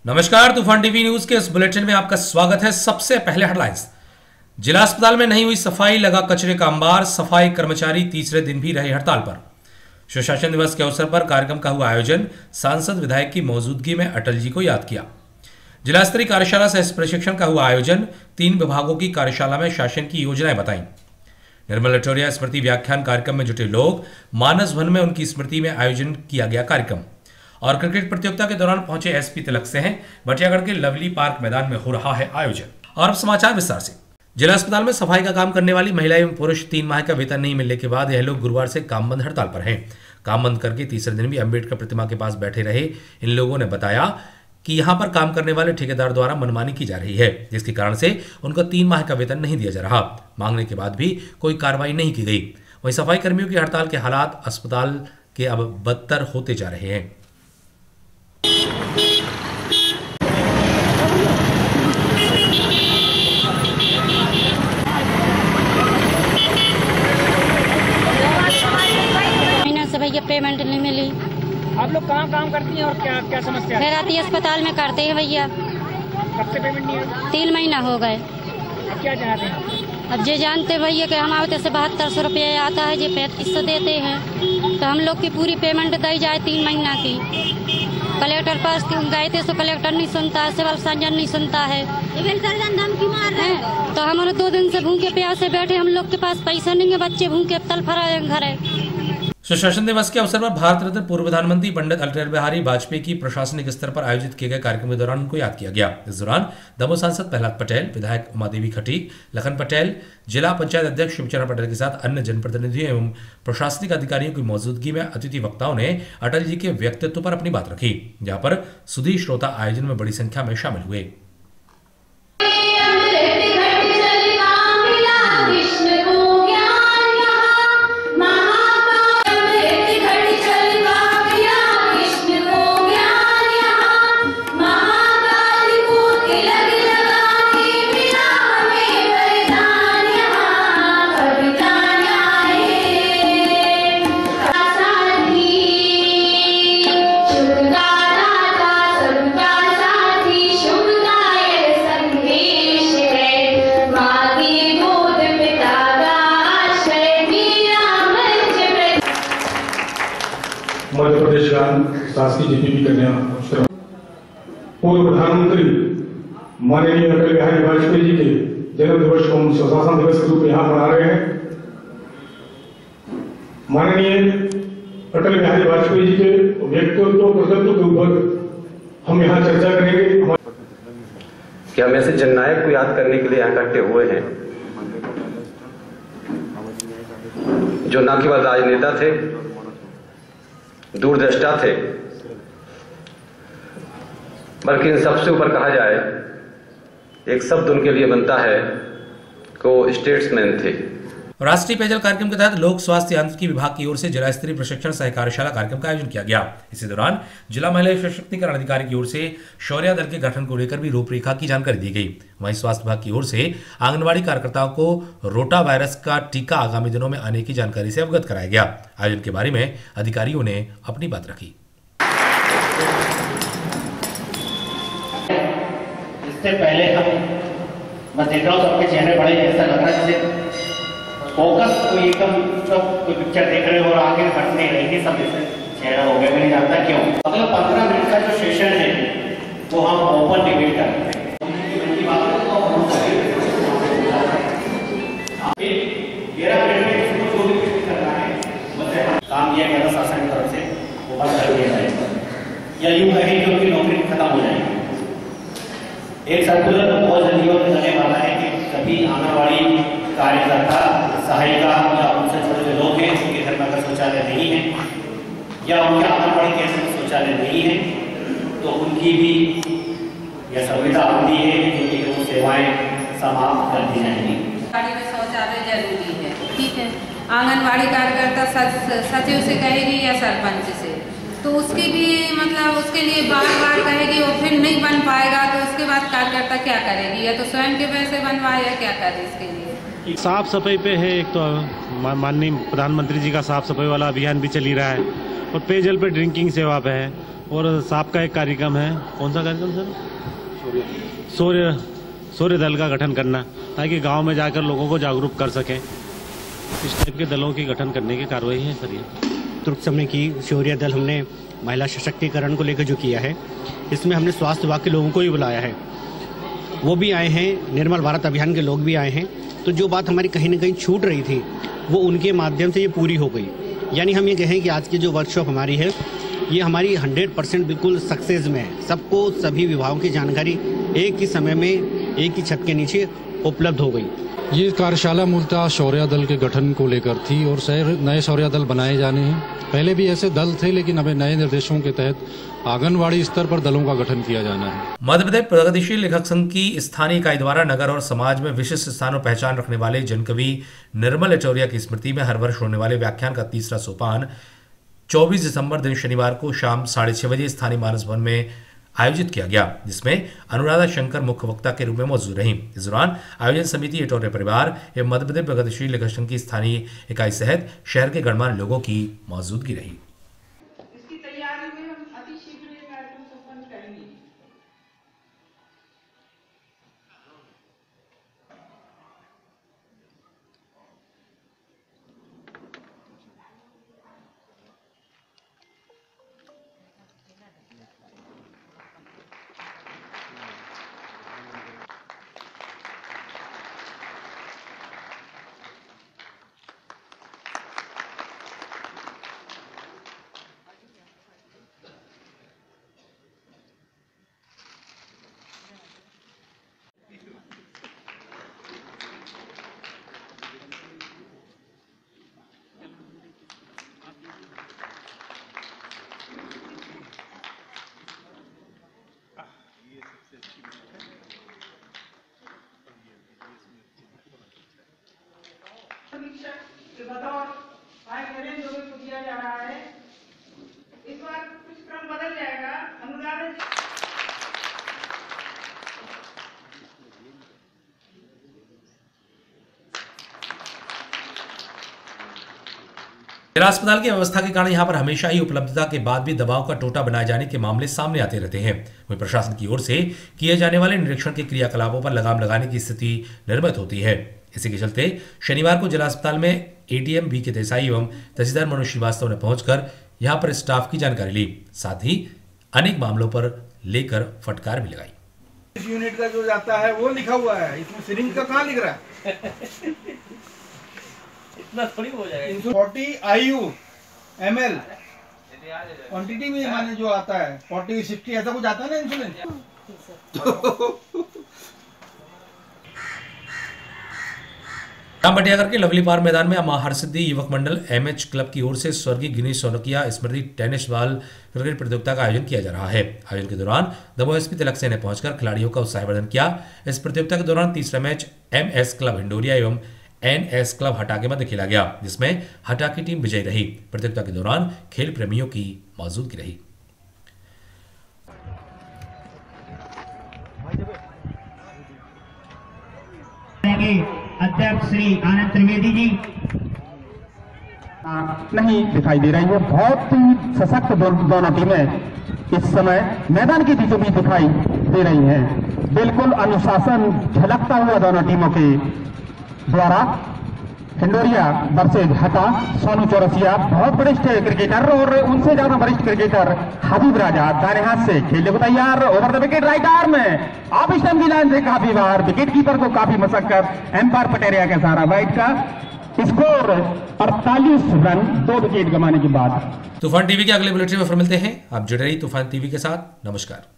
नमस्कार, तूफान TV news के इस बुलेटिन में आपका स्वागत है। सबसे पहले हेडलाइंस। जिला अस्पताल में नहीं हुई सफाई, लगा कचरे का अंबार। सफाई कर्मचारी तीसरे दिन भी रहे हड़ताल पर। सुशासन दिवस के अवसर पर कार्यक्रम का हुआ आयोजन। सांसद विधायक की मौजूदगी में अटल जी को याद किया। जिला स्तरीय कार्यशाला सह प्रशिक्षण का हुआ आयोजन। 3 विभागों की कार्यशाला में शासन की योजनाएं बताई। निर्मल लटोरिया स्मृति व्याख्यान कार्यक्रम में जुटे लोग। मानस वन में उनकी स्मृति में आयोजन किया गया कार्यक्रम। और क्रिकेट प्रतियोगिता के दौरान पहुंचे एसपी तिलक सिंह। बटियागढ़ के लवली पार्क मैदान में हो रहा है आयोजन। और अब समाचार विस्तार से। जिला अस्पताल में सफाई का काम करने वाली महिला एवं पुरुष 3 माह का वेतन नहीं मिलने के बाद यह लोग गुरुवार से काम बंद हड़ताल पर हैं। काम बंद करके तीसरे दिन भी अम्बेडकर प्रतिमा के पास बैठे रहे इन लोगों ने बताया कि यहां पर काम करने वाले ठेकेदार द्वारा मनमानी की जा रही है, जिसके कारण से उनको 3 माह का वेतन नहीं दिया जा रहा। मांगने के बाद भी कोई कार्रवाई नहीं की गई। वहीं सफाई कर्मियों की हड़ताल के हालात अस्पताल के अब बदतर होते जा रहे हैं। भैया पेमेंट नहीं मिली। आप लोग कहाँ काम करती हैं और क्या समस्या है? खैराती अस्पताल में करते हैं भैया। कब से पेमेंट नहीं है? 3 महीना हो गए। अब क्या चाहते हैं? अब जे जानते भैया कि हम आवते से 7200 रुपये आता है, जे 3500 देते हैं, तो हम लोग की पूरी पेमेंट दी जाए 3 महीना की। कलेक्टर पास गए थे तो कलेक्टर नहीं सुनता है, सिविल सर्जन नहीं सुनता है, धमकी मार रहे हैं। तो हमारे 2 दिन से भूखे प्यासे बैठे, हम लोग के पास पैसा नहीं है, बच्चे भूखे तड़फड़ा घर है। सुशासन दिवस के अवसर पर भारत रत्न पूर्व प्रधानमंत्री पंडित अटल बिहारी वाजपेयी की प्रशासनिक स्तर पर आयोजित किए गए कार्यक्रम के दौरान उनको याद किया गया। इस दौरान दमोह सांसद प्रहलाद पटेल, विधायक उमादेवी खटीक, लखन पटेल, जिला पंचायत अध्यक्ष शिवचरण पटेल के साथ अन्य जनप्रतिनिधियों एवं प्रशासनिक अधिकारियों की मौजूदगी में अतिथि वक्ताओं ने अटल जी के व्यक्तित्व पर अपनी बात रखी, जहां पर सुधी श्रोता आयोजन में बड़ी संख्या में शामिल हुए। मध्य प्रदेश का शासकीय जीपीपी कन्या पूर्व प्रधानमंत्री माननीय अटल बिहारी वाजपेयी जी के जन्म दिवस को हम सुशासन दिवस के रूप में यहाँ मना रहे हैं। माननीय अटल बिहारी वाजपेयी जी के व्यक्तित्व कर्तव्य के ऊपर हम यहाँ चर्चा करेंगे कि हम ऐसे जननायक को याद करने के लिए यहाँ इकट्ठे हुए हैं, जो न केवल राजनेता थे, दूरदृष्टा थे, बल्कि इन सबसे ऊपर कहा जाए एक शब्द उनके लिए बनता है कि वो स्टेट्समैन थे। राष्ट्रीय पेयजल कार्यक्रम के तहत लोक स्वास्थ्य यांत्रिकी विभाग की ओर से जिला स्तरीय प्रशिक्षण सह कार्यशाला कार्यक्रम का आयोजन किया गया। इसी दौरान जिला महिला सशक्तिकरण अधिकारी की ओर से शौर्य दल के गठन को लेकर भी रूपरेखा की जानकारी दी गई। वहीं स्वास्थ्य विभाग की ओर से आंगनबाड़ी कार्यकर्ताओं को रोटा वायरस का टीका आगामी दिनों में आने की जानकारी से अवगत कराया गया। आयोजन के बारे में अधिकारियों ने अपनी बात रखी। इससे पहले हम मैं देख रहा हूँ सबके चेहरे बड़े ऐसा लग रहा है जैसे फोकस कोई एकदम सब कोई पिक्चर देख रहे हो और आगे हटने रहेगी, सब जैसे चेहरा हो गया। मैं नहीं जानता क्यों। अगला 15 मिनट का जो सेशन है वो हम ओपन डिबेट करते हैं। काम किया गया था शासन की तरफ से, वो बंद कर दिया जाएगा या यूं कहें कि उनकी नौकरी खत्म हो जाएगी। एक सर्कुलर बहुत जल्दी और करने वाला है कि कभी आंगनबाड़ी कार्यकर्ता, सहायिका या उनसे छोटे जो लोग हैं उनके घर में अगर शौचालय नहीं है या उनके आंगनबाड़ी केंद्र में शौचालय नहीं है तो उनकी भी यह संविधा होती है कि वो सेवाएं समाप्त कर दी जाएंगी। आंगनबाड़ी में शौचालय जरूरी है, ठीक है। आंगनबाड़ी कार्यकर्ता सचिव से कहेगी या सरपंच से, तो उसकी भी मतलब उसके लिए बार बार कहेगी, वो फिर नहीं बन पाएगा तो उसके बाद कार्यकर्ता क्या करेगी, या तो स्वयं के पैसे बनवाए या क्या करे इसके लिए। साफ सफाई पे है, एक तो माननीय प्रधानमंत्री जी का साफ सफाई वाला अभियान भी चल ही रहा है और पेयजल पे ड्रिंकिंग सेवा पे है। और सांप का एक कार्यक्रम है। कौन सा कार्यक्रम सर? सूर्य दल का गठन करना, ताकि गांव में जाकर लोगों को जागरूक कर सकें। इस टाइप के दलों की गठन करने की कार्रवाई है सर। ये तुर्क समय की शौर्य दल हमने महिला सशक्तिकरण को लेकर जो किया है, इसमें हमने स्वास्थ्य विभाग के लोगों को ही बुलाया है, वो भी आए हैं, निर्मल भारत अभियान के लोग भी आए हैं। तो जो बात हमारी कहीं ना कहीं छूट रही थी वो उनके माध्यम से ये पूरी हो गई। यानी हम ये कहें कि आज की जो वर्कशॉप हमारी है ये हमारी 100% बिल्कुल सक्सेस में है। सबको सभी विभागों की जानकारी एक ही समय में एक ही छत के नीचे उपलब्ध हो गई। ये कार्यशाला मूलतः शौर्य दल के गठन को लेकर थी और नए शौर्य दल बनाए जाने हैं। पहले भी ऐसे दल थे, लेकिन हमें नए निर्देशों के तहत आंगनवाड़ी स्तर पर दलों का गठन किया जाना है। मध्य प्रदेश प्रगतिशील लेखक संघ की स्थानीय इकाई द्वारा नगर और समाज में विशिष्ट स्थान और पहचान रखने वाले जनकवि निर्मल एचौरिया की स्मृति में हर वर्ष होने वाले व्याख्यान का तीसरा सोपान 24 दिसंबर दिन शनिवार को शाम 6:30 बजे स्थानीय मानस भवन में आयोजित किया गया, जिसमें अनुराधा शंकर मुख्य वक्ता के रूप में मौजूद रहीं। इस दौरान आयोजन समिति, एटौरे परिवार एवं मध्य प्रदेश प्रगतिशील लेखक संघ की स्थानीय इकाई सहित शहर के गणमान्य लोगों की मौजूदगी रही। इसकी तैयारी में हम अति शीघ्र ये कार्यक्रम संपन्न करेंगे। समीक्षक के बतौर भाई नरेंद्र को दिया जा रहा है। इस बार कुछ क्रम बदल जाएगा। अनुराधा जी जिला अस्पताल की व्यवस्था के कारण यहां पर हमेशा ही उपलब्धता के बाद भी दवाओं का टोटा बनाए जाने के मामले सामने आते रहते हैं। वहीं प्रशासन की ओर से किए जाने वाले निरीक्षण के क्रियाकलापों पर लगाम लगाने की स्थिति निर्मित होती है। इसी के चलते शनिवार को जिला अस्पताल में एडीएम BK देसाई एवं तहसीलदार मनोज श्रीवास्तव ने पहुंचकर यहां पर स्टाफ की जानकारी ली, साथ ही अनेक मामलों पर लेकर फटकार भी लगाई। इस यूनिट का जो जाता है वो लिखा हुआ है, इसमें सिरिंज का कहाँ लिख रहा है? इतना थोड़ी हो जाएगा। 40 IU ml क्वांटिटी में माने जो आता है 40 60 ऐसा कुछ आता है ना इंसुलिन। राम बटियागर के लवली पार्क मैदान में मां हरसिद्धि युवक मंडल MH क्लब की ओर से स्वर्गीय गिनीश सोनकिया स्मृति टेनिस बॉल क्रिकेट प्रतियोगिता का आयोजन किया जा रहा है। आयोजन के दौरान दमोह SP तिलक सेन ने पहुंचकर खिलाड़ियों का उत्साहवर्धन किया। इस प्रतियोगिता के दौरान तीसरा मैच MS क्लब हिंडोरिया एवं NS क्लब हटा के मध्य खेला गया, जिसमें हटा की टीम विजयी रही। प्रतियोगिता के दौरान खेल प्रेमियों की मौजूदगी रही। अध्यक्ष श्री आनंद त्रिवेदी जी नहीं दिखाई दे रही है। बहुत ही सशक्त दोनों टीमें इस समय मैदान के बीचों बीच दिखाई दे रही हैं। बिल्कुल अनुशासन झलकता हुआ दोनों टीमों के द्वारा। हिंडोरिया वर्सेज हटा, सोनू चौरसिया बहुत वरिष्ठ क्रिकेटर और उनसे ज्यादा वरिष्ठ क्रिकेटर हबीब राजा दाहिने हाथ से खेलने को तैयार। Over the wicket right arm में ऑफ स्टंप की लाइन से काफी बार विकेट कीपर को काफी मशक्कत। एम्पायर पटेरिया के सहारा वाइड का स्कोर 48 रन 2 विकेट गंवाने के बाद। तूफान टीवी के अगले बुलेटिन में फिर मिलते हैं। आप जुड़े रहिए तूफान टीवी के साथ। नमस्कार।